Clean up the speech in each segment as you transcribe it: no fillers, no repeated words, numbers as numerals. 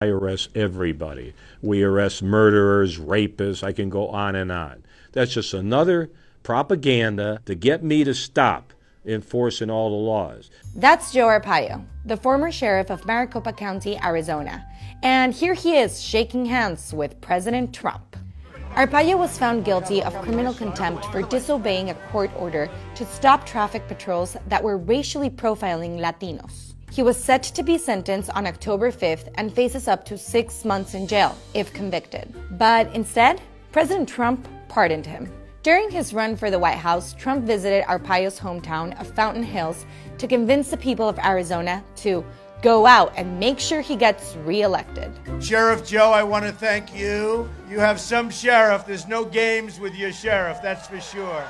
I arrest everybody. We arrest murderers, rapists. I can go on and on. That's just another propaganda to get me to stop enforcing all the laws. That's Joe Arpaio, the former sheriff of Maricopa County, Arizona. And here he is shaking hands with President Trump. Arpaio was found guilty of criminal contempt for disobeying a court order to stop traffic patrols that were racially profiling Latinos. He was set to be sentenced on October 5th and faces up to 6 months in jail if convicted. But instead, President Trump pardoned him. During his run for the White House, Trump visited Arpaio's hometown of Fountain Hills to convince the people of Arizona to go out and make sure he gets reelected. Sheriff Joe, I want to thank you. You have some sheriff. There's no games with your sheriff, that's for sure.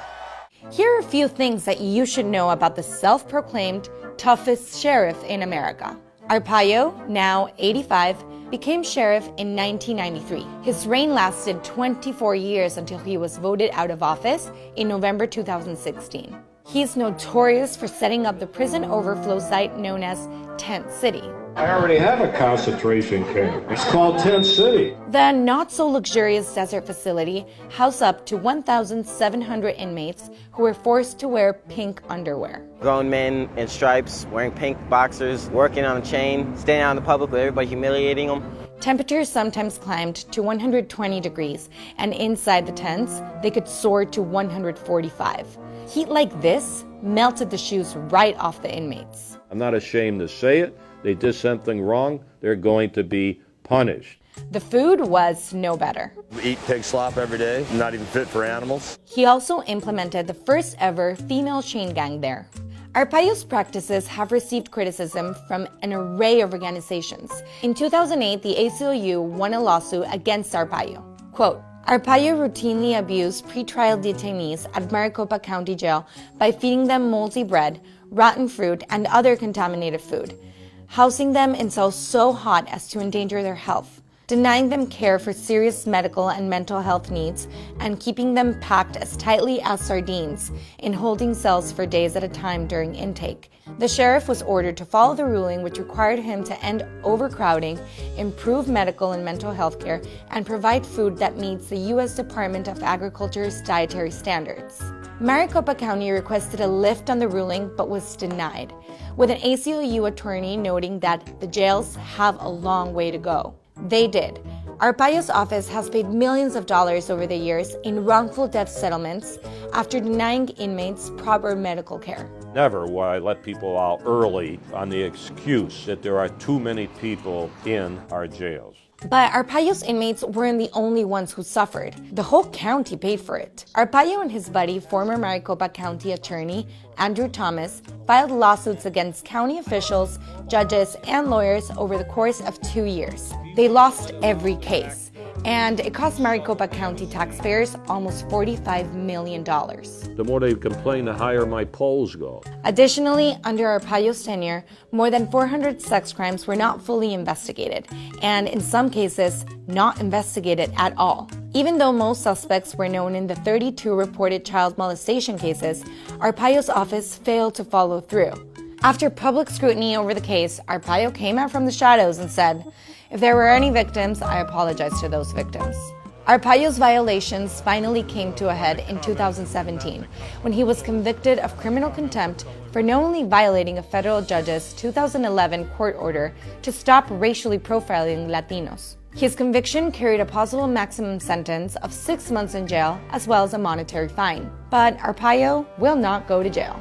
Here are a few things that you should know about the self-proclaimed toughest sheriff in America. Arpaio, now 85, became sheriff in 1993. His reign lasted 24 years until he was voted out of office in November 2016. He's notorious for setting up the prison overflow site known as Tent City. I already have a concentration camp. It's called Tent City. The not-so-luxurious desert facility housed up to 1,700 inmates who were forced to wear pink underwear. Grown men in stripes, wearing pink boxers, working on a chain, standing out in the public with everybody humiliating them. Temperatures sometimes climbed to 120 degrees, and inside the tents, they could soar to 145. Heat like this melted the shoes right off the inmates. I'm not ashamed to say it. They did something wrong, they're going to be punished. The food was no better. We eat pig slop every day, not even fit for animals. He also implemented the first ever female chain gang there. Arpaio's practices have received criticism from an array of organizations. In 2008, the ACLU won a lawsuit against Arpaio. Quote, Arpaio routinely abused pretrial detainees at Maricopa County Jail by feeding them moldy bread, rotten fruit, and other contaminated food, housing them in cells so hot as to endanger their health, denying them care for serious medical and mental health needs, and keeping them packed as tightly as sardines in holding cells for days at a time during intake. The sheriff was ordered to follow the ruling, which required him to end overcrowding, improve medical and mental health care, and provide food that meets the U.S. Department of Agriculture's dietary standards. Maricopa County requested a lift on the ruling but was denied, with an ACLU attorney noting that the jails have a long way to go. They did. Arpaio's office has paid millions of dollars over the years in wrongful death settlements after denying inmates proper medical care. Never will I let people out early on the excuse that there are too many people in our jails. But Arpaio's inmates weren't the only ones who suffered. The whole county paid for it. Arpaio and his buddy, former Maricopa County Attorney Andrew Thomas, filed lawsuits against county officials, judges, and lawyers over the course of 2 years. They lost every case, and it cost Maricopa County taxpayers almost $45 million. The more they complain, the higher my polls go. Additionally, under Arpaio's tenure, more than 400 sex crimes were not fully investigated, and in some cases, not investigated at all. Even though most suspects were known in the 32 reported child molestation cases, Arpaio's office failed to follow through. After public scrutiny over the case, Arpaio came out from the shadows and said, "If there were any victims, I apologize to those victims." Arpaio's violations finally came to a head in 2017, when he was convicted of criminal contempt for knowingly violating a federal judge's 2011 court order to stop racially profiling Latinos. His conviction carried a possible maximum sentence of 6 months in jail, as well as a monetary fine. But Arpaio will not go to jail.